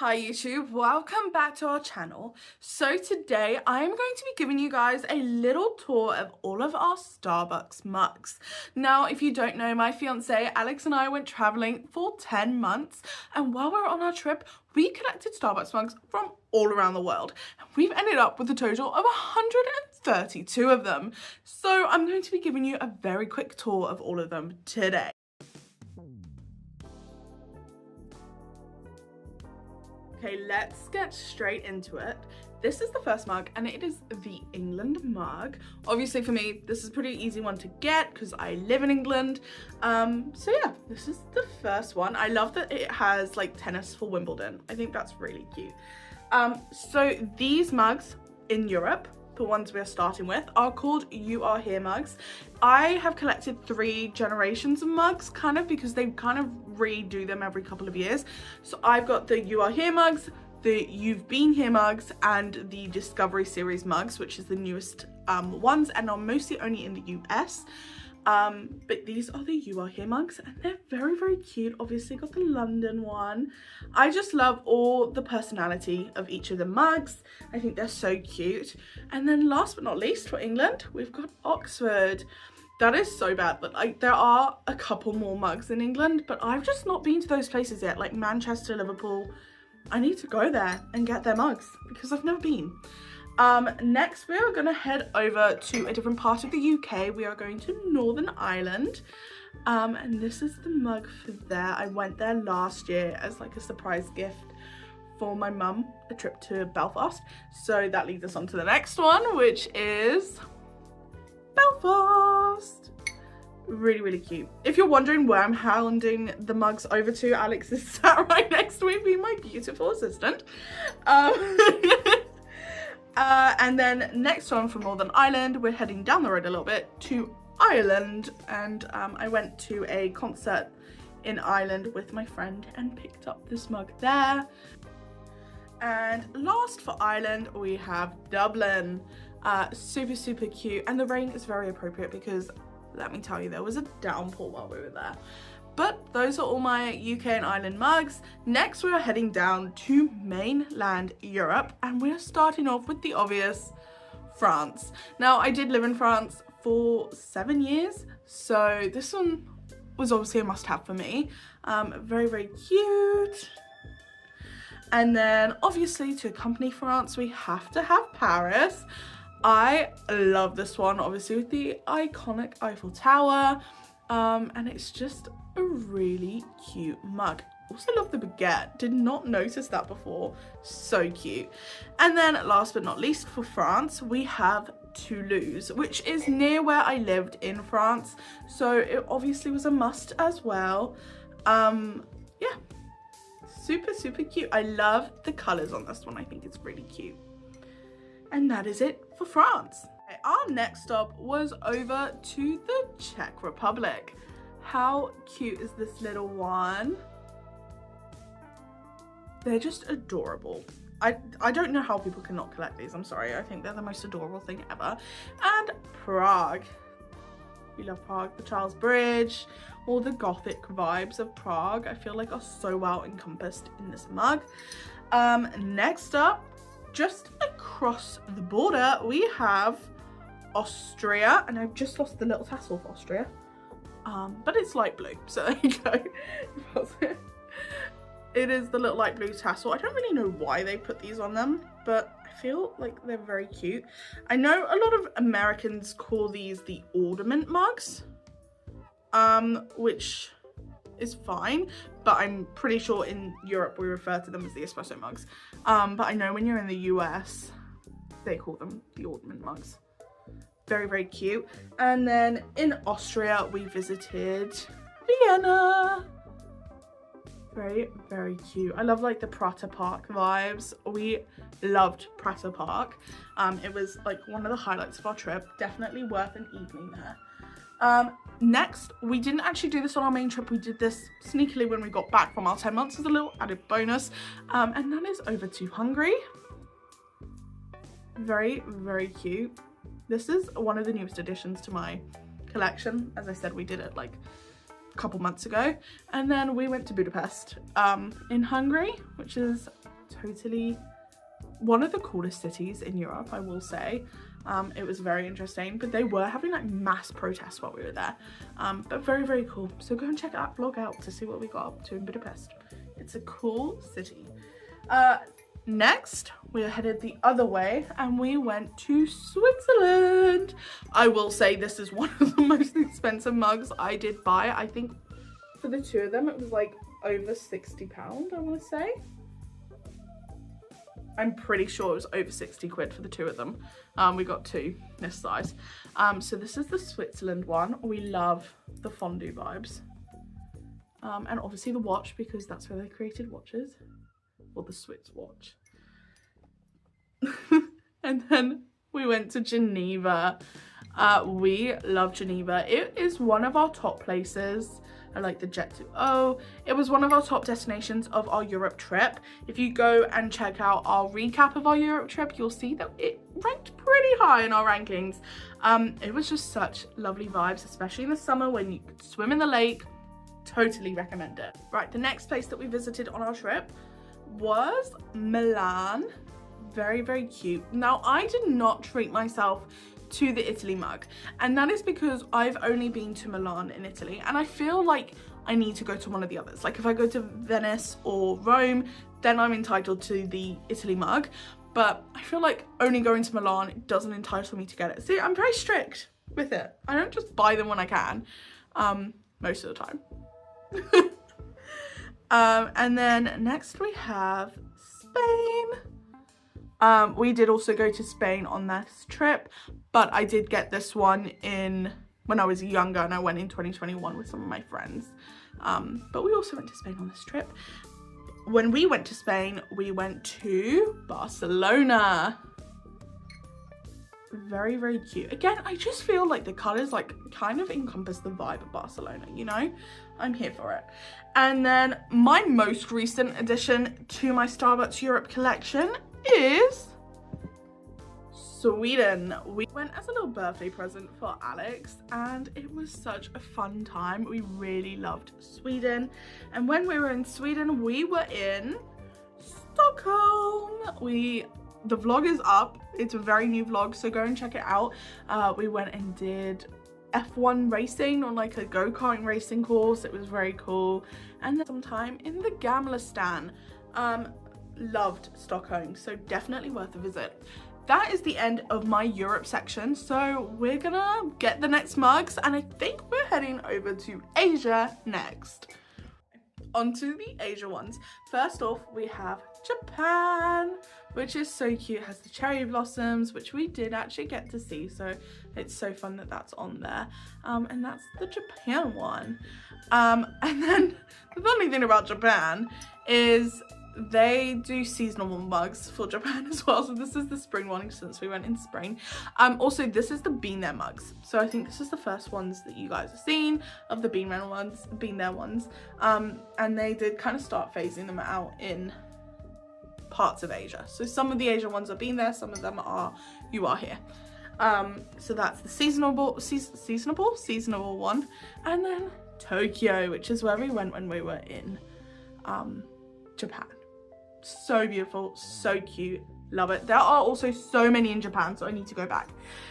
Hi YouTube, welcome back to our channel. So today I am going to be giving you guys a little tour of all of our Starbucks mugs. Now if you don't know, my fiance Alex and I went traveling for 10 months, and while we were on our trip we collected Starbucks mugs from all around the world, and we've ended up with a total of 132 of them. So I'm going to be giving you a very quick tour of all of them today. Okay, let's get straight into it. This is the first mug and it is the England mug. Obviously for me, this is a pretty easy one to get because I live in England. So yeah, this is the first one. I love that it has like tennis for Wimbledon. I think that's really cute. So these mugs in Europe, the ones we're starting with, are called You Are Here mugs. I have collected 3 generations of mugs kind of because they kind of redo them every couple of years. So I've got the You Are Here mugs, the You've Been Here mugs, and the Discovery Series mugs, which is the newest ones and are mostly only in the US. But these are the You Are Here mugs and they're very, very cute. Obviously got the London one. I just love all the personality of each of the mugs. I think they're so cute. And then last but not least for England, we've got Oxford. That is so bad, but like there are a couple more mugs in England, but I've just not been to those places yet, like Manchester, Liverpool. I need to go there and get their mugs because I've never been. Next we are going to head over to a different part of the UK. We are going to Northern Ireland, and this is the mug for there. I went there last year as like a surprise gift for my mum, a trip to Belfast. So that leads us on to the next one, which is Belfast. Really, really cute. If you're wondering where I'm handing the mugs over to, Alex is sat right next to me, being my beautiful assistant. And then next on from Northern Ireland, we're heading down the road a little bit to Ireland, and I went to a concert in Ireland with my friend and picked up this mug there. And last for Ireland we have Dublin. Super, super cute, and the rain is very appropriate because let me tell you, there was a downpour while we were there. But those are all my UK and Ireland mugs. Next we are heading down to mainland Europe, and we're starting off with the obvious, France. Now I did live in France for 7 years, so this one was obviously a must-have for me. Very, very cute. And then obviously to accompany France we have to have Paris. I love this one, obviously with the iconic Eiffel Tower, and it's just a really cute mug. Also love the baguette, did not notice that before, so cute. And then last but not least for France we have Toulouse, which is near where I lived in France, so it obviously was a must as well. Yeah, super, super cute. I love the colors on this one, I think it's really cute. And that is it for France. Okay, our next stop was over to the Czech Republic. How cute is this little one? They're just adorable. I don't know how people cannot collect these, I'm sorry. I think they're the most adorable thing ever. And Prague. We love Prague. The Charles Bridge, all the gothic vibes of Prague I feel like are so well encompassed in this mug. Next up, just across the border we have Austria, and I've just lost the little tassel for Austria, but it's light blue, so there you go. It is the little light blue tassel. I don't really know why they put these on them, but I feel like they're very cute. I know a lot of Americans call these the ornament mugs, which is fine, but I'm pretty sure in Europe we refer to them as the espresso mugs. But I know when you're in the US they call them the ornament mugs. Very, very cute. And then in Austria we visited Vienna. Very, very cute. I love like the Prater Park vibes. We loved Prater Park. It was like one of the highlights of our trip. Definitely worth an evening there. Next, we didn't actually do this on our main trip. We did this sneakily when we got back from our 10 months as a little added bonus. And that is over to Hungary. Very, very cute. This is one of the newest additions to my collection. As I said, we did it like a couple months ago. And then we went to Budapest in Hungary, which is totally one of the coolest cities in Europe, I will say. It was very interesting, but they were having like mass protests while we were there, but very, very cool. So go and check that vlog out to see what we got up to in Budapest. It's a cool city. Next we are headed the other way and we went to Switzerland. I will say this is one of the most expensive mugs I did buy. I think for the two of them it was like over £60, I want to say. I'm pretty sure it was over 60 quid for the two of them. We got two this size. So this is the Switzerland one. We love the fondue vibes. And obviously the watch, because that's where they created watches. Or the Swiss watch. And then we went to Geneva. We love Geneva. It is one of our top places. I like the jet to it was one of our top destinations of our Europe trip. If you go and check out our recap of our Europe trip, you'll see that it ranked pretty high in our rankings. It was just such lovely vibes, especially in the summer when you could swim in the lake. Totally recommend it. Right, the next place that we visited on our trip was Milan. Very, very cute. Now, I did not treat myself to the Italy mug, and that is because I've only been to Milan in Italy, and I feel like I need to go to one of the others. Like if I go to Venice or Rome, then I'm entitled to the Italy mug, but I feel like only going to Milan doesn't entitle me to get it. See, I'm very strict with it. I don't just buy them when I can, most of the time. And then next we have Spain. We did also go to Spain on this trip, but I did get this one when I was younger, and I went in 2021 with some of my friends. But we also went to Spain on this trip. When we went to Spain, we went to Barcelona. Very, very cute. Again, I just feel like the colors like kind of encompass the vibe of Barcelona, you know? I'm here for it. And then my most recent addition to my Starbucks Europe collection is Sweden. We went as a little birthday present for Alex, and it was such a fun time. We really loved Sweden. And when we were in Sweden, we were in Stockholm. The vlog is up. It's a very new vlog, so go and check it out. We went and did F1 racing on like a go-kart racing course. It was very cool. And then some time in the Gamla. Loved Stockholm, so definitely worth a visit. That is the end of my Europe section, so we're gonna get the next mugs, and I think we're heading over to Asia next. Onto the Asia ones. First off, we have Japan, which is so cute. It has the cherry blossoms, which we did actually get to see, so it's so fun that that's on there. And that's the Japan one. And then the funny thing about Japan is they do seasonal mugs for Japan as well. So this is the spring one, since we went in spring. Also, this is the Been There mugs. So I think this is the first ones that you guys have seen of the Been There ones. And they did kind of start phasing them out in parts of Asia. So some of the Asia ones are Been There, some of them are You Are Here. So that's the seasonable one. And then Tokyo, which is where we went when we were in Japan. So beautiful, so cute, love it. There are also so many in Japan, so I need to go back.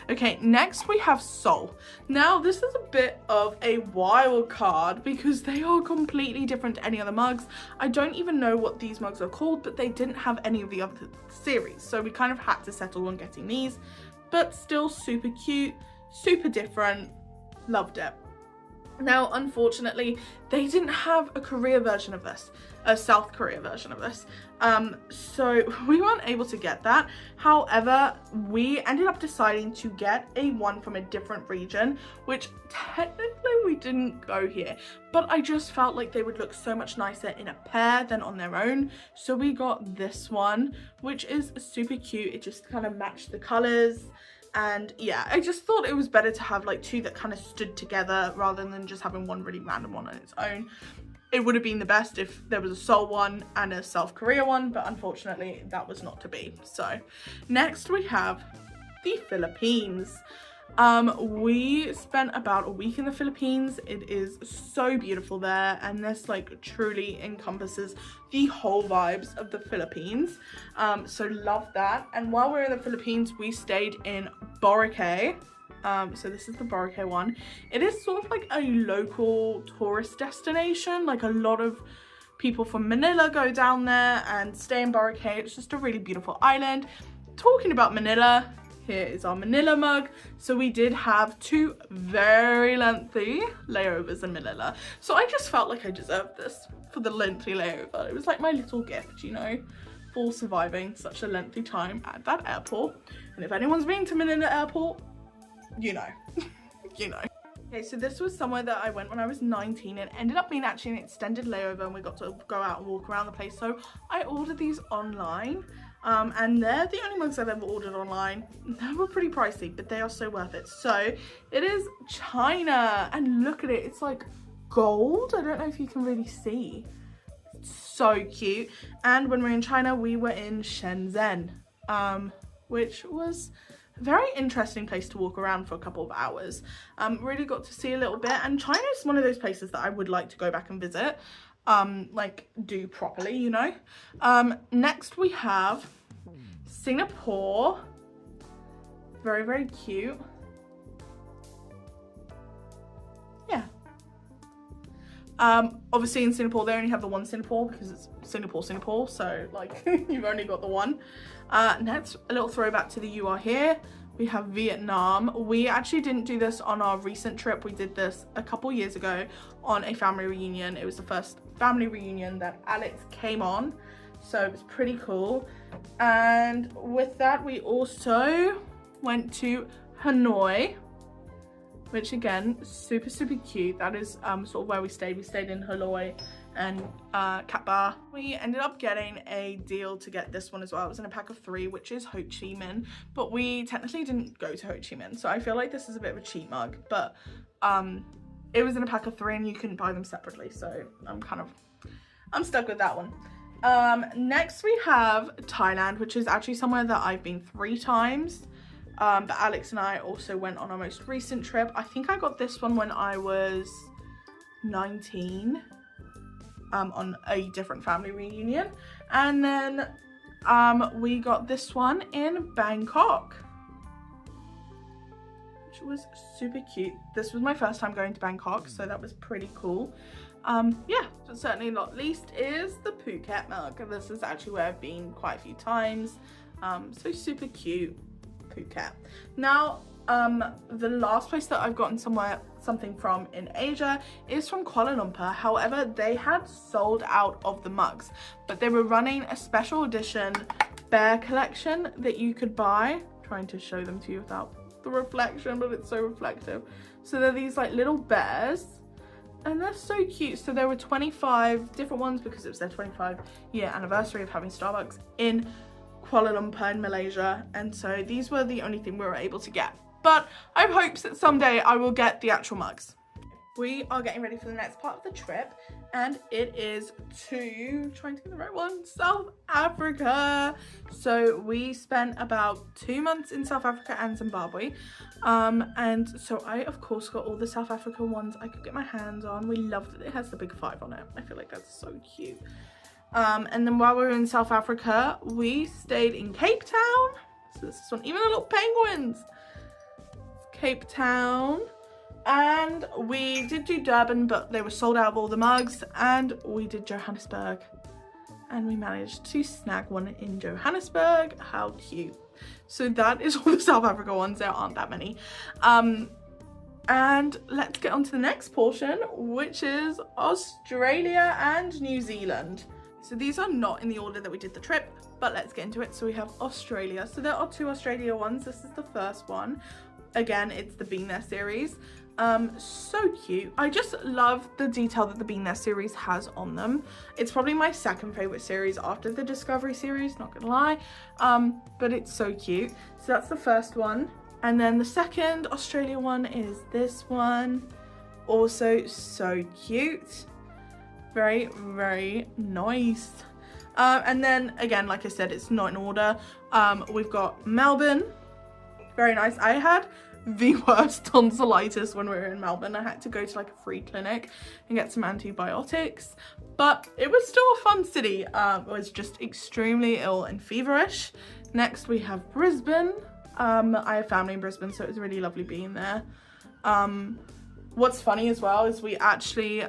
Okay, next we have Seoul. Now this is a bit of a wild card because they are completely different to any other mugs. I don't even know what these mugs are called, but they didn't have any of the other series, so we kind of had to settle on getting these, but still super cute, super different, loved it. Now, unfortunately, they didn't have a Korea version of this, a South Korea version of this. So we weren't able to get that. However, we ended up deciding to get a one from a different region, which technically we didn't go here, but I just felt like they would look so much nicer in a pair than on their own. So we got this one, which is super cute. It just kind of matched the colors. And yeah, I just thought it was better to have like two that kind of stood together rather than just having one really random one on its own. It would have been the best if there was a Seoul one and a South Korea one, but unfortunately that was not to be. So next we have the Philippines. We spent about a week in the Philippines. It is so beautiful there, and this like truly encompasses the whole vibes of the Philippines. So love that. And while we were in the Philippines, we stayed in Boracay. So this is the Boracay one. It is sort of like a local tourist destination. Like a lot of people from Manila go down there and stay in Boracay. It's just a really beautiful island. Talking about Manila, here is our Manila mug. So we did have 2 very lengthy layovers in Manila. So I just felt like I deserved this for the lengthy layover. It was like my little gift, you know, for surviving such a lengthy time at that airport. And if anyone's been to Manila airport, you know, you know. Okay, so this was somewhere that I went when I was 19. It ended up being actually an extended layover and we got to go out and walk around the place. So I ordered these online. And they're the only mugs I've ever ordered online. They were pretty pricey, but they are so worth it. So it is China, and look at it, it's like gold. I don't know if you can really see. It's so cute. And when we were in China, we were in Shenzhen, which was a very interesting place to walk around for a couple of hours. Really got to see a little bit, and China is one of those places that I would like to go back and visit. Like do properly, you know. Next we have Singapore. Very, very cute. Yeah. Obviously in Singapore they only have the one Singapore because it's Singapore, so like you've only got the one. Next, a little throwback to the You Are Here. We have Vietnam. We actually didn't do this on our recent trip. We did this a couple years ago on a family reunion. It was the first family reunion that Alex came on, so it was pretty cool. And with that, we also went to Hanoi, which again, super, super cute. That is sort of where we stayed. We stayed in Hanoi and Cat Ba. We ended up getting a deal to get this one as well. It was in a pack of 3, which is Ho Chi Minh, but we technically didn't go to Ho Chi Minh, so I feel like this is a bit of a cheap mug, but it was in a pack of 3 and you couldn't buy them separately, so I'm stuck with that one. Next we have Thailand, which is actually somewhere that I've been 3 times, but Alex and I also went on our most recent trip. I think I got this one when I was 19. On a different family reunion, and then we got this one in Bangkok, which was super cute. This was my first time going to Bangkok, so that was pretty cool. Yeah, but certainly not least is the Phuket mug. This is actually where I've been quite a few times, so super cute, Phuket. Now the last place that I've gotten something from in Asia is from Kuala Lumpur. However, they had sold out of the mugs, but they were running a special edition bear collection that you could buy. I'm trying to show them to you without the reflection, but it's so reflective. So they're these like little bears, and they're so cute. So there were 25 different ones because it was their 25-year anniversary of having Starbucks in Kuala Lumpur in Malaysia, and so these were the only thing we were able to get. But I have hopes that someday I will get the actual mugs. We are getting ready for the next part of the trip, and it is to, trying to get the right one, South Africa. So we spent about 2 months in South Africa and Zimbabwe. And so I, of course, got all the South African ones I could get my hands on. We loved it. It has the big 5 on it. I feel like that's so cute. And then while we were in South Africa, we stayed in Cape Town. So this is one, even the little penguins. Cape Town, and we did do Durban, but they were sold out of all the mugs, and we did Johannesburg, and we managed to snag one in Johannesburg. How cute. So that is all the South Africa ones. There aren't that many. And let's get on to the next portion, which is Australia and New Zealand. So these are not in the order that we did the trip, but let's get into it. So we have Australia. So there are 2 Australia ones. This is the first one. Again, it's the Being There series. So cute. I just love the detail that the Being There series has on them. It's probably my second favorite series after the Discovery series, not gonna lie. But it's so cute. So that's the first one. And then the second Australia one is this one. Also so cute. Very, very nice. And then again, like I said, it's not in order. We've got Melbourne. Very nice. I had the worst tonsillitis when we were in Melbourne. I had to go to like a free clinic and get some antibiotics, but it was still a fun city. I was just extremely ill and feverish. Next we have Brisbane. I have family in Brisbane, so it was really lovely being there. What's funny as well is we actually,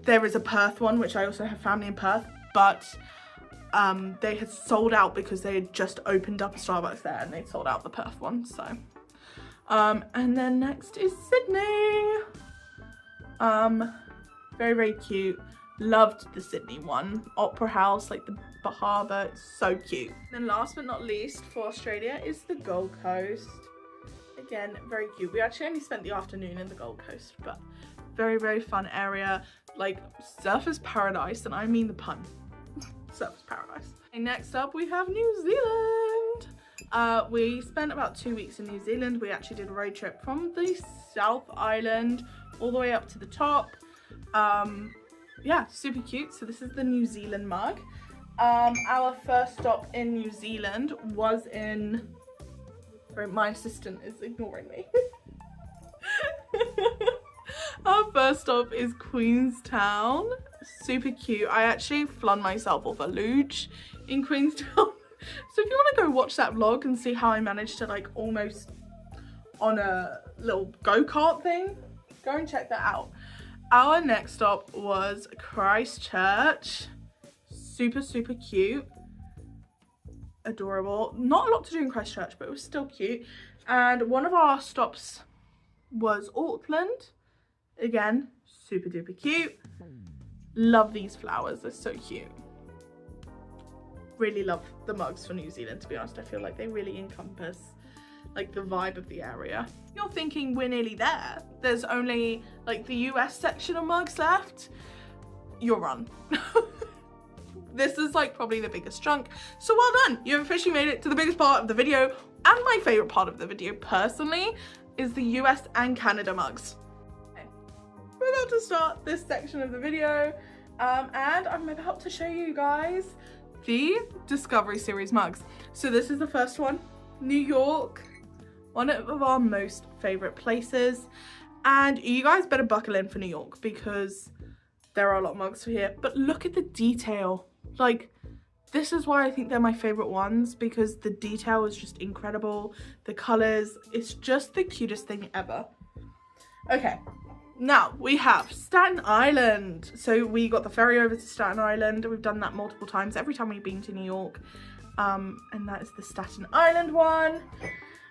there is a Perth one, which I also have family in Perth, but they had sold out because they had just opened up a Starbucks there and they sold out the Perth one, so. And then next is Sydney. Very, very cute. Loved the Sydney one. Opera House, like the harbour, it's so cute. And then last but not least for Australia is the Gold Coast. Again, very cute. We actually only spent the afternoon in the Gold Coast, but very, very fun area. Like surfer's paradise, and I mean the pun. Surfer's paradise. And next up we have New Zealand. We spent about 2 weeks in New Zealand. We actually did a road trip from the South Island all the way up to the top. Yeah, super cute. So this is the New Zealand mug. Our first stop in New Zealand was in, sorry, my assistant is ignoring me. Our first stop is Queenstown. Super cute. I actually flung myself off a luge in Queenstown. So if you want to go watch that vlog and see how I managed to like almost on a little go-kart thing, go and check that out. Our next stop was Christchurch. Super, super cute. Adorable. Not a lot to do in Christchurch, but it was still cute. And one of our stops was Auckland. Again, super duper cute. Love these flowers, they're so cute. Really love the mugs for New Zealand, to be honest. I feel like they really encompass like the vibe of the area. You're thinking we're nearly there. There's only like the US section of mugs left. You're wrong. This is like probably the biggest chunk. So well done. You've officially made it to the biggest part of the video, and my favorite part of the video personally is the US and Canada mugs. Okay. We're about to start this section of the video, and I'm about to show you guys the Discovery Series mugs. So this is the first one, New York, one of our most favorite places. And you guys better buckle in for New York because there are a lot of mugs for here, but look at the detail. Like, this is why I think they're my favorite ones, because the detail is just incredible. The colors, it's just the cutest thing ever. Okay, now we have Staten Island. So we got the ferry over to Staten Island. We've done that multiple times every time we've been to New York. And that is the Staten Island one.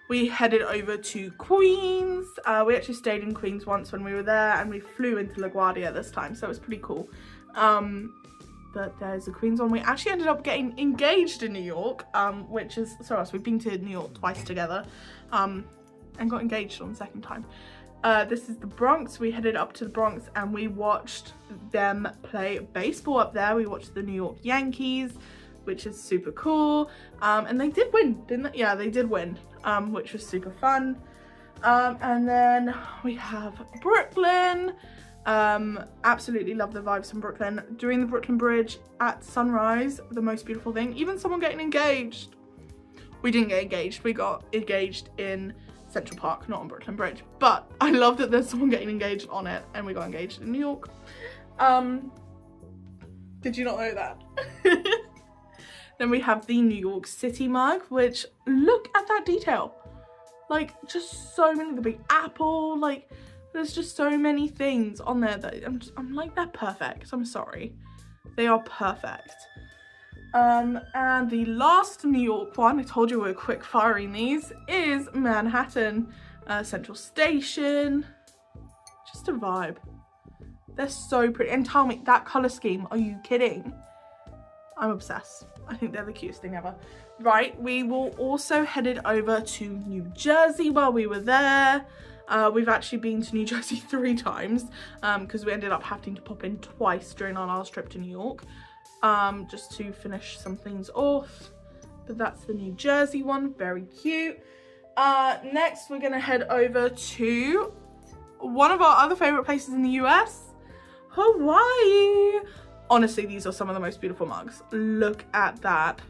We headed over to Queens. We actually stayed in Queens once when we were there, and we flew into LaGuardia this time, so it was pretty cool. But there's the Queens one. We actually ended up getting engaged in New York, which is, so us, we've been to New York twice together, and got engaged on the second time. This is the Bronx. We headed up to the Bronx and we watched them play baseball up there. We watched the New York Yankees, which is super cool. And they did win, didn't they? Yeah, they did win, which was super fun. And then we have Brooklyn. Absolutely love the vibes from Brooklyn. Doing the Brooklyn Bridge at sunrise, the most beautiful thing. Even someone getting engaged. We didn't get engaged, we got engaged in Central Park, not on Brooklyn Bridge. But I love that there's someone getting engaged on it, and we got engaged in New York. Did you not know that? Then we have the New York City mug, which, look at that detail. Like, just so many, the big apple, like, there's just so many things on there that I'm like, they're perfect. I'm sorry. They are perfect. And the last New York one, I told you we were quick firing these, is Manhattan Central Station. Just a vibe. They're so pretty. And tell me, that color scheme, are you kidding? I'm obsessed. I think they're the cutest thing ever. Right, we will also headed over to New Jersey while we were there. We've actually been to New Jersey 3 times because we ended up having to pop in twice during our last trip to New York, just to finish some things off. But that's the New Jersey one, very cute. Next, we're gonna head over to one of our other favorite places in the US, Hawaii. Honestly, these are some of the most beautiful mugs. Look at that.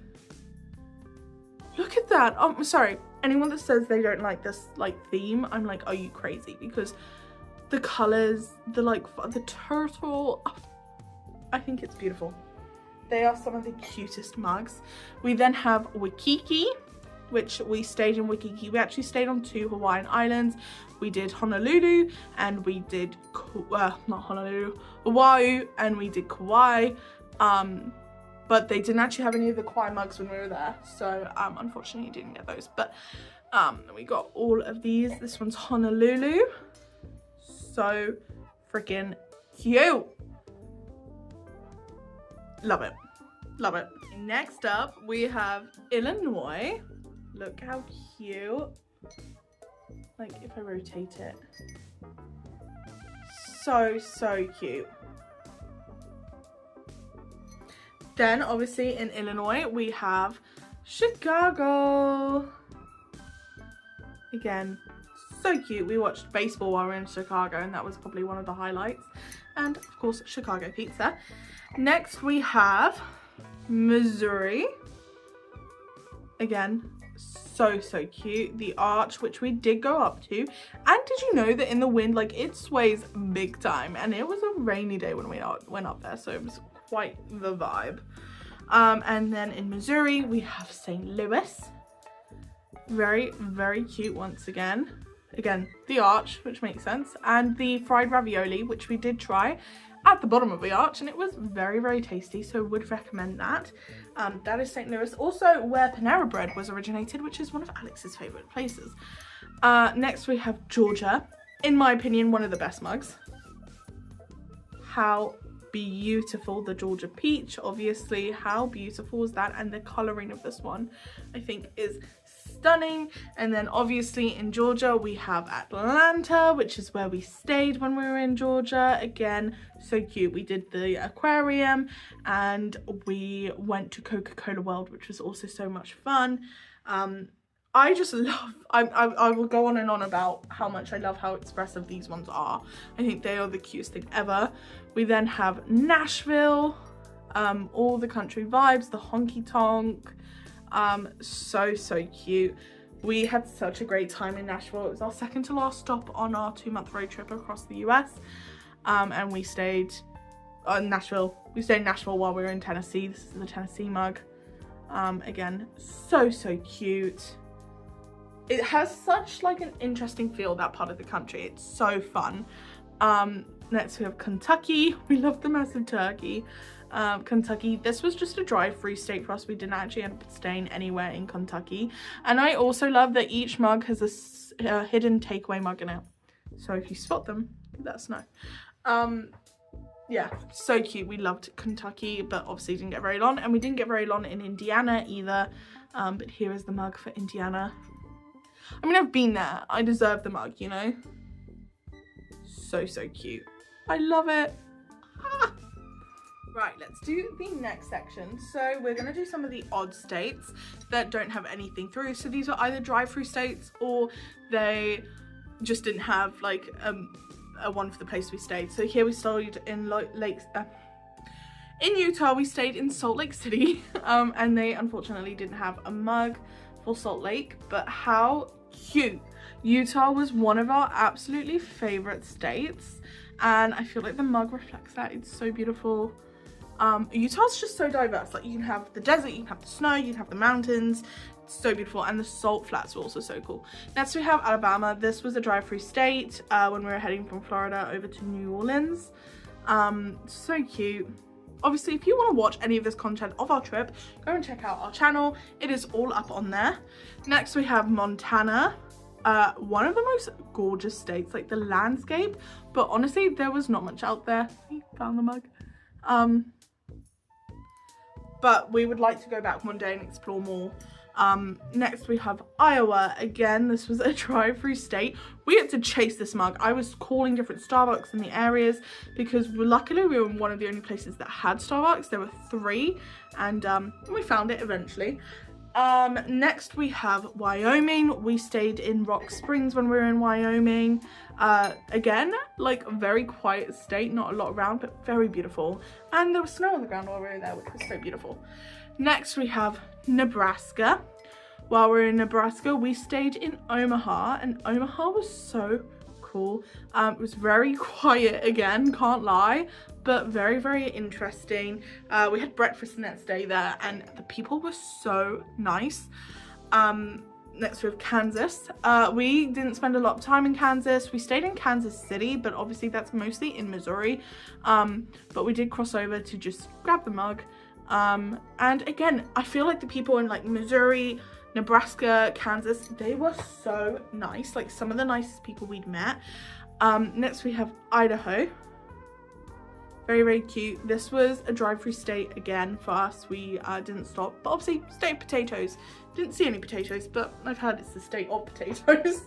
Look at that. Oh, sorry. anyone that says they don't like this like theme, I'm like, are you crazy? Because the colors, the turtle, I think it's beautiful. They are some of the cutest mugs. We then have Waikiki, which we stayed in Waikiki. We actually stayed on 2 Hawaiian islands. We did Honolulu and we did, not Honolulu, Oahu, and we did Kauai. But they didn't actually have any of the Kauai mugs when we were there. So unfortunately didn't get those. But we got all of these. This one's Honolulu. So freaking cute. Love it. Love it. Next up, we have Illinois. Look how cute. Like if I rotate it. So, so cute. Then obviously in Illinois, we have Chicago. Again, so cute. We watched baseball while we were in Chicago and that was probably one of the highlights. And of course, Chicago pizza. Next we have Missouri. Again, so, so cute. The arch, which we did go up to. And did you know that in the wind, like it sways big time. And it was a rainy day when we went up there. So it was quite the vibe. And then in Missouri, we have St. Louis. Very, very cute once again. Again, the arch, which makes sense. And the fried ravioli, which we did try at the bottom of the arch, and it was very, very tasty, so would recommend that. That is St. Louis, also where Panera Bread was originated, which is one of Alex's favorite places. Next we have Georgia. In my opinion, one of the best mugs. How beautiful. The Georgia peach, obviously. How beautiful is that? And the coloring of this one, I think, is stunning. And then obviously in Georgia we have Atlanta, which is where we stayed when we were in Georgia. Again, so cute. We did the aquarium and we went to Coca-Cola World, which was also so much fun. I just love, I will go on and on about how much I love how expressive these ones are. I think they are the cutest thing ever. We then have Nashville, all the country vibes, the honky tonk. So, so cute. We had such a great time in Nashville. It was our second to last stop on our 2-month road trip across the US. And we stayed in Nashville. We stayed in Nashville while we were in Tennessee. This is the Tennessee mug. Again, so, so cute. It has such like an interesting feel, that part of the country. It's so fun. Next we have Kentucky. We love the massive turkey. Kentucky, this was just a drive-through state for us. We didn't actually end up staying anywhere in Kentucky. And I also love that each mug has a hidden takeaway mug in it. So if you spot them, let us know. Yeah, so cute. We loved Kentucky, but obviously didn't get very long. And we didn't get very long in Indiana either. But here is the mug for Indiana. I mean, I've been there. I deserve the mug, you know? So, so cute. I love it. Ah. Right, let's do the next section. So we're going to do some of the odd states that don't have anything through. So these are either drive-through states or they just didn't have like a one for the place we stayed. So here we stayed in in Utah. We stayed in Salt Lake City and they unfortunately didn't have a mug for Salt Lake, but how cute. Utah was one of our absolutely favorite states and I feel like the mug reflects that. It's so beautiful. Utah's just so diverse. Like you can have the desert, you can have the snow, you can have the mountains. It's so beautiful, and the salt flats were also so cool. Next we have Alabama. This was a drive-through state when we were heading from Florida over to New Orleans. So cute. Obviously, if you want to watch any of this content of our trip, go and check out our channel. It is all up on there. Next we have Montana. One of the most gorgeous states, like the landscape, but honestly there was not much out there. We found the mug. But we would like to go back one day and explore more. Next we have Iowa. Again, this was a drive-through state. We had to chase this mug. I was calling different Starbucks in the areas because luckily we were in one of the only places that had Starbucks. There were 3 and we found it eventually. Next we have Wyoming. We stayed in Rock Springs when we were in Wyoming. Again, like a very quiet state, not a lot around, but very beautiful. And there was snow on the ground while we were there, which was so beautiful. Next we have Nebraska. while we were in Nebraska, we stayed in Omaha, and Omaha was so cool. It was very quiet again, can't lie, but very, very interesting. We had breakfast the next day there, and the people were so nice. Next we have Kansas. We didn't spend a lot of time in Kansas. We stayed in Kansas City, but obviously that's mostly in Missouri. But we did cross over to just grab the mug. And again, I feel like the people in like Missouri, Nebraska, Kansas, they were so nice. Like some of the nicest people we'd met. Next we have Idaho. Very, very cute. This was a drive-through state again for us. We didn't stop, but obviously state of potatoes. Didn't see any potatoes, but I've heard it's the state of potatoes.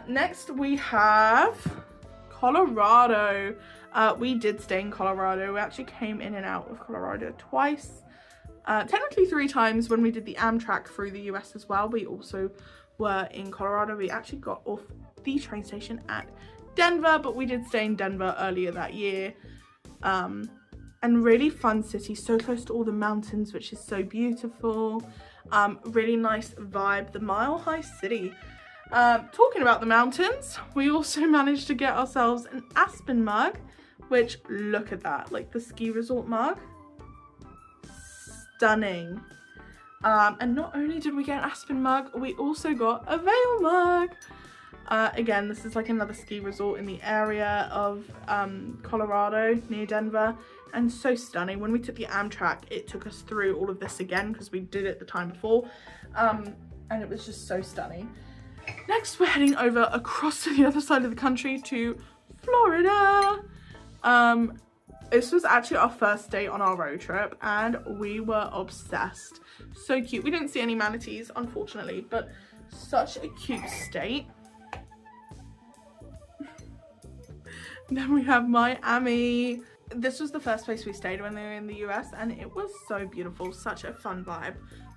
Next we have Colorado. We did stay in Colorado. We actually came in and out of Colorado twice. Technically 3 times when we did the Amtrak through the US as well. We also were in Colorado. We actually got off the train station at Denver, but we did stay in Denver earlier that year. And really fun city, so close to all the mountains, which is so beautiful. Really nice vibe, the Mile High City. Talking about the mountains, we also managed to get ourselves an Aspen mug, which, look at that, like the ski resort mug. Stunning. And not only did we get an Aspen mug, we also got a Vail mug. Again, this is like another ski resort in the area of Colorado near Denver, and so stunning. When we took the Amtrak, it took us through all of this again because we did it the time before, and it was just so stunning. Next, we're heading over across to the other side of the country to Florida. This was actually our first day on our road trip, and we were obsessed. So cute. We didn't see any manatees, unfortunately, but such a cute state. Then we have Miami. This was the first place we stayed when they were in the US, and it was so beautiful. Such a fun vibe.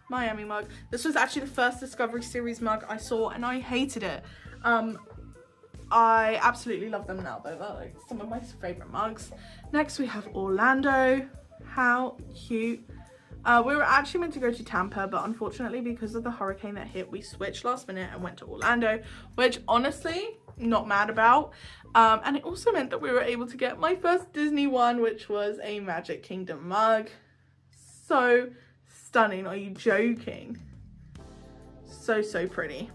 Miami mug. This was actually the first Discovery Series mug I saw, and I hated it. I absolutely love them now though. They're like some of my favorite mugs. Next we have Orlando. How cute. We were actually meant to go to Tampa, but unfortunately because of the hurricane that hit, we switched last minute and went to Orlando, which honestly, not mad about. And it also meant that we were able to get my first Disney one, which was a Magic Kingdom mug. So stunning, are you joking? So, so pretty.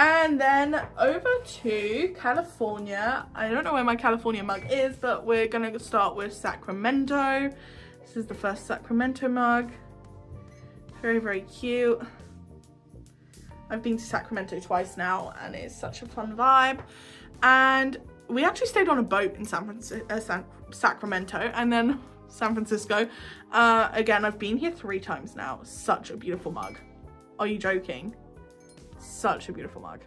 And then over to California. I don't know where my California mug is, but we're gonna start with Sacramento. This is the first Sacramento mug. Very, very cute. I've been to Sacramento twice now, and it's such a fun vibe. And we actually stayed on a boat in Sacramento, and then San Francisco. Again, I've been here 3 times now. Such a beautiful mug. Are you joking? Such a beautiful mug.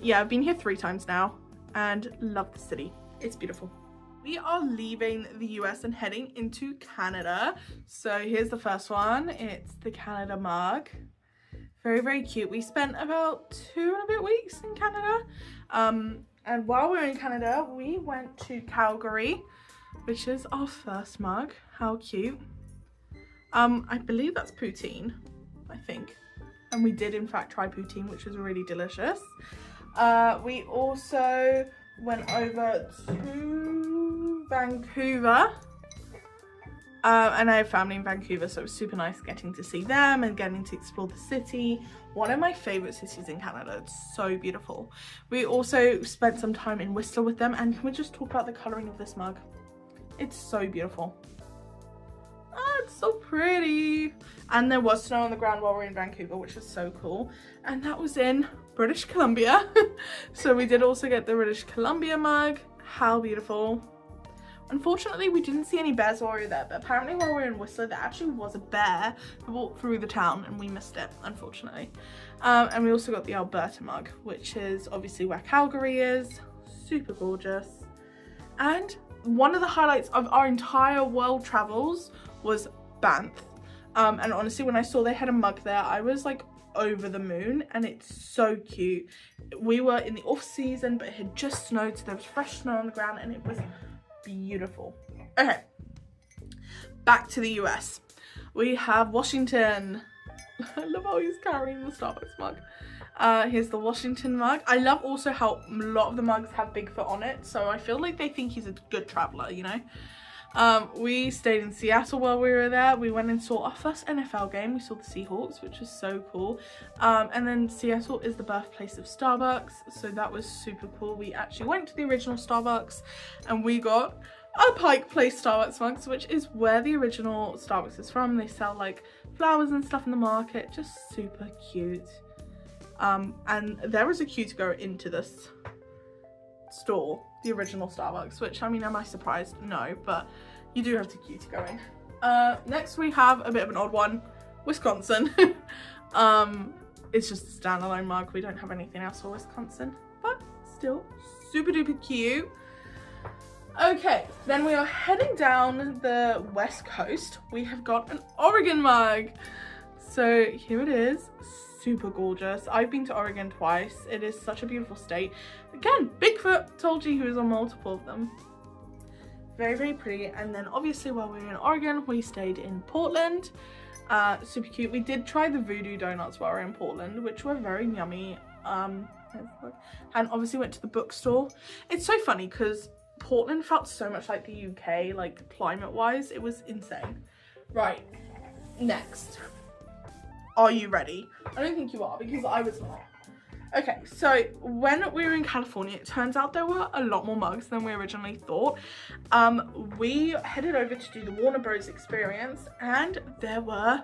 Yeah, I've been here 3 times now and love the city. It's beautiful. We are leaving the US and heading into Canada. So here's the first one. It's the Canada mug. Very, very cute. We spent about 2 and a bit weeks in Canada. And while we were in Canada, we went to Calgary, which is our first mug. How cute. I believe that's poutine, I think. And we did in fact try poutine, which was really delicious. We also went over to Vancouver. And I have family in Vancouver, so it was super nice getting to see them and getting to explore the city. One of my favorite cities in Canada. It's so beautiful. We also spent some time in Whistler with them, and can we just talk about the coloring of this mug? It's so beautiful. Oh, it's so pretty. And there was snow on the ground while we were in Vancouver, which was so cool. And that was in British Columbia. So we did also get the British Columbia mug. How beautiful. Unfortunately, we didn't see any bears while we were there, but apparently while we were in Whistler, there actually was a bear that walked through the town, and we missed it, unfortunately. And we also got the Alberta mug, which is obviously where Calgary is. Super gorgeous. And one of the highlights of our entire world travels was Banff. And honestly, when I saw they had a mug there, I was like over the moon, and it's so cute. We were in the off season, but it had just snowed, so there was fresh snow on the ground, and it was beautiful. Okay, back to the US. We have Washington. I love how he's carrying the Starbucks mug. Here's the Washington mug. I love also how a lot of the mugs have Bigfoot on it, so I feel like they think he's a good traveler, you know. We stayed in Seattle while we were there. We went and saw our first NFL game. We saw the Seahawks, which was so cool. And then Seattle is the birthplace of Starbucks, so that was super cool. We actually went to the original Starbucks and we got a Pike Place Starbucks mugs, which is where the original Starbucks is from. They sell like flowers and stuff in the market, just super cute. And there was a queue to go into this store, the original Starbucks, which, I mean, am I surprised? No, but you do have to queue to go in. Next we have a bit of an odd one, Wisconsin. It's just a standalone mug. We don't have anything else for Wisconsin, but still super duper cute. Okay, then we are heading down the west coast. We have got an Oregon mug. So here it is, super gorgeous. I've been to Oregon twice. It is such a beautiful state. Again, Bigfoot, told you he was on multiple of them. Very, very pretty. And then obviously while we were in Oregon, we stayed in Portland. Super cute. We did try the voodoo donuts while we were in Portland, which were very yummy. And obviously went to the bookstore. It's so funny because Portland felt so much like the UK, like climate wise. It was insane. Right, next. Are you ready? I don't think you are, because I was not. Okay, so when we were in California, it turns out there were a lot more mugs than we originally thought. We headed over to do the Warner Bros experience, and there were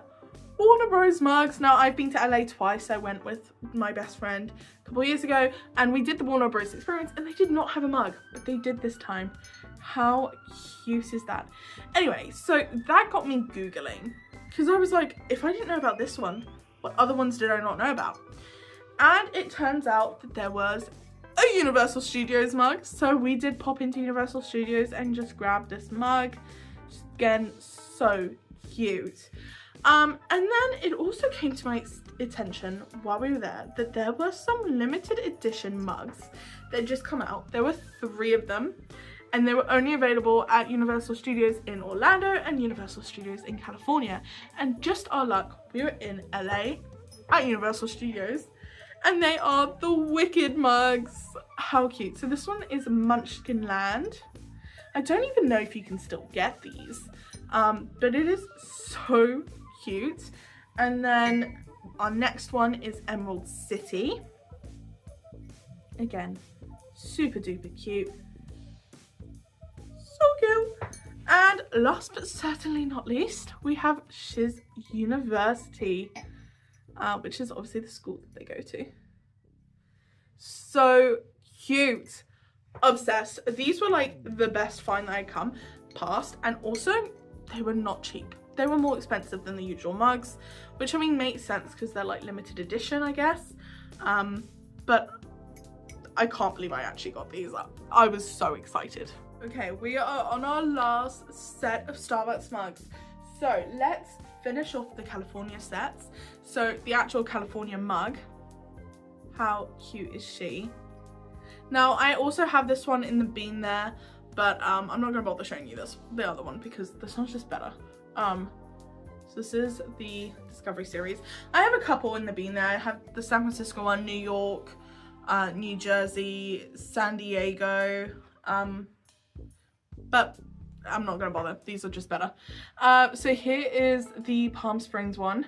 Warner Bros mugs. Now, I've been to LA twice. I went with my best friend a couple of years ago, and we did the Warner Bros experience, and they did not have a mug, but they did this time. How cute is that? Anyway, so that got me Googling, because I was like, if I didn't know about this one, what other ones did I not know about? And it turns out that there was a Universal Studios mug. So we did pop into Universal Studios and just grab this mug. Just, again, so cute. And then it also came to my attention while we were there that there were some limited edition mugs that had just come out. There were 3 of them. And they were only available at Universal Studios in Orlando and Universal Studios in California. And just our luck, we were in LA at Universal Studios, and they are the Wicked mugs. How cute. So this one is Munchkin Land. I don't even know if you can still get these, but it is so cute. And then our next one is Emerald City. Again, super duper cute. And last but certainly not least, we have Shiz University, which is obviously the school that they go to. So cute. Obsessed. These were like the best find that I come past, and also they were not cheap. They were more expensive than the usual mugs, which I mean makes sense because they're like limited edition, I guess. But I can't believe I actually got these up. I was so excited. Okay, we are on our last set of Starbucks mugs. So let's finish off the California sets. So the actual California mug, how cute is she? Now I also have this one in the bean there, but I'm not gonna bother showing you the other one, because this one's just better. So this is the Discovery series. I have a couple in the bean there. I have the San Francisco one, New York, New Jersey, San Diego, but I'm not gonna bother. These are just better. So here is the Palm Springs one.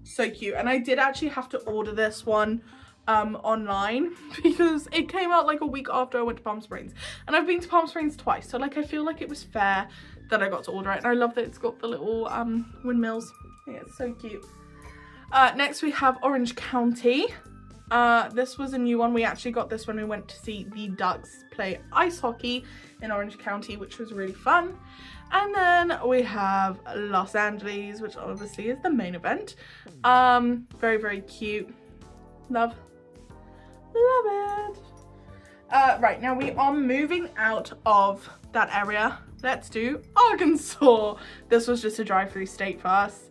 So cute. And I did actually have to order this one online because it came out like a week after I went to Palm Springs. And I've been to Palm Springs twice, so like I feel like it was fair that I got to order it. And I love that it's got the little windmills. Yeah, it's so cute. Next we have Orange County. This was a new one. We actually got this when we went to see the Ducks play ice hockey in Orange County, which was really fun. And then we have Los Angeles, which obviously is the main event. Very, very cute. Love it. Right, now we are moving out of that area. Let's do Arkansas. This was just a drive-through state for us.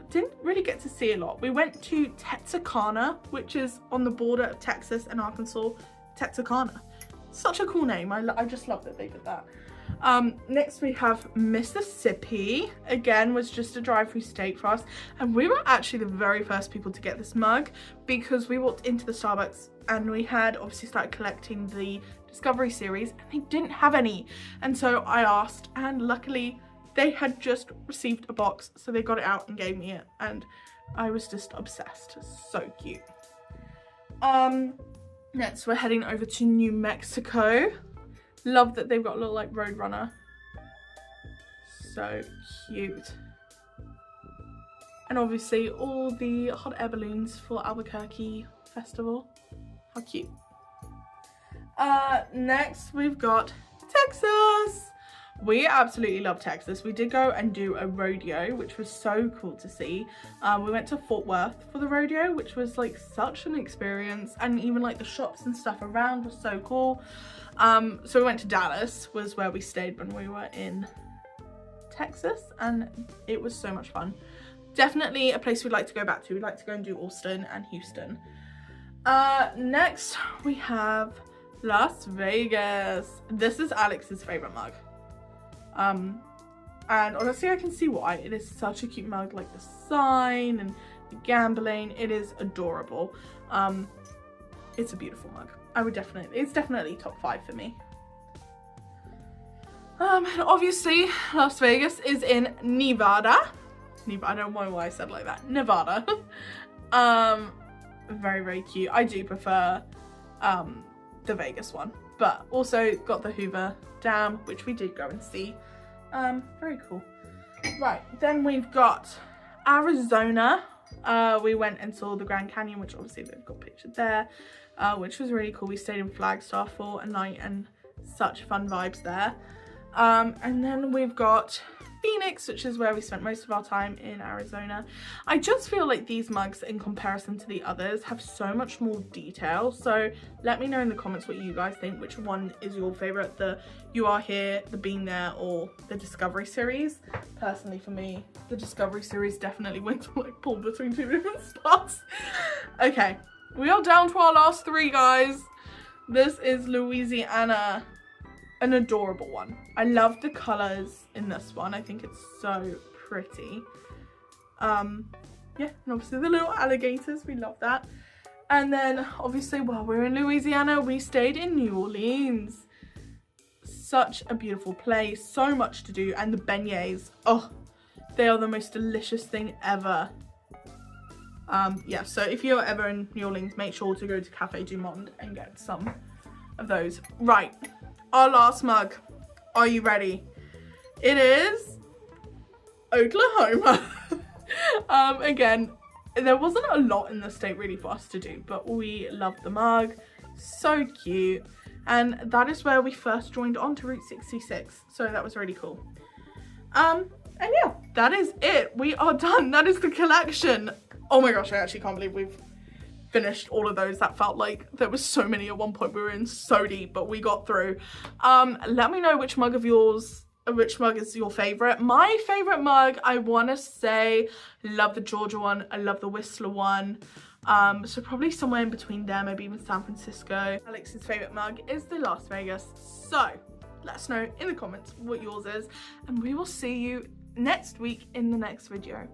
Didn't really get to see a lot. We went to Texarkana, which is on the border of Texas and Arkansas. Texarkana. Such a cool name. I just love that they did that. Next we have Mississippi. Again, was just a drive-through state for us, and we were actually the very first people to get this mug because we walked into the Starbucks and we had obviously started collecting the Discovery series and they didn't have any, and so I asked, and luckily they had just received a box, so they got it out and gave me it, and I was just obsessed. So cute. Next we're heading over to New Mexico. Love that they've got a little like Roadrunner. So cute. And obviously all the hot air balloons for Albuquerque Festival. How cute. Next we've got Texas. We absolutely love Texas. We did go and do a rodeo, which was so cool to see. We went to Fort Worth for the rodeo, which was like such an experience, and even like the shops and stuff around was so cool. So we went to Dallas, was where we stayed when we were in Texas, and it was so much fun. Definitely a place we'd like to go back to. We'd like to go and do Austin and Houston. Next we have Las Vegas. This is Alex's favorite mug. And honestly I can see why. It is such a cute mug, like the sign and the gambling. It is adorable. It's a beautiful mug. It's definitely top 5 for me. And obviously Las Vegas is in Nevada. I don't know why I said like that. Nevada. Very, very cute. I do prefer the Vegas one, but also got the Hoover Dam, which we did go and see. Very cool. Right, then we've got Arizona. We went and saw the Grand Canyon, which obviously they've got pictured there, which was really cool. We stayed in Flagstaff for a night and such fun vibes there. And then we've got Phoenix, which is where we spent most of our time in Arizona. I just feel like these mugs in comparison to the others have so much more detail, so let me know in the comments what you guys think, which one is your favorite, the You Are Here, the Been There, or the Discovery series. Personally for me, the Discovery series definitely went to like pull between 2 different spots. Okay, we are down to our last 3, guys. This is Louisiana. An adorable one. I love the colors in this one. I think it's so pretty. Yeah, and obviously the little alligators, we love that. And then obviously while we were in Louisiana, we stayed in New Orleans. Such a beautiful place, so much to do, and the beignets, oh, they are the most delicious thing ever. Yeah, so if you're ever in New Orleans, make sure to go to Cafe Du Monde and get some of those. Right. Our last mug. Are you ready? It is Oklahoma. Again, there wasn't a lot in the state really for us to do, but we loved the mug. So cute. And that is where we first joined on to Route 66. So that was really cool. And yeah, that is it. We are done. That is the collection. Oh my gosh, I actually can't believe we've finished all of those. That felt like there was so many at one point. We were in so deep, but we got through. Let me know which mug is your favorite. My favorite mug, I want to say, love the Georgia one. I love the Whistler one. So probably somewhere in between there, maybe even San Francisco. Alex's favorite mug is the Las Vegas. So let us know in the comments what yours is, and we will see you next week in the next video.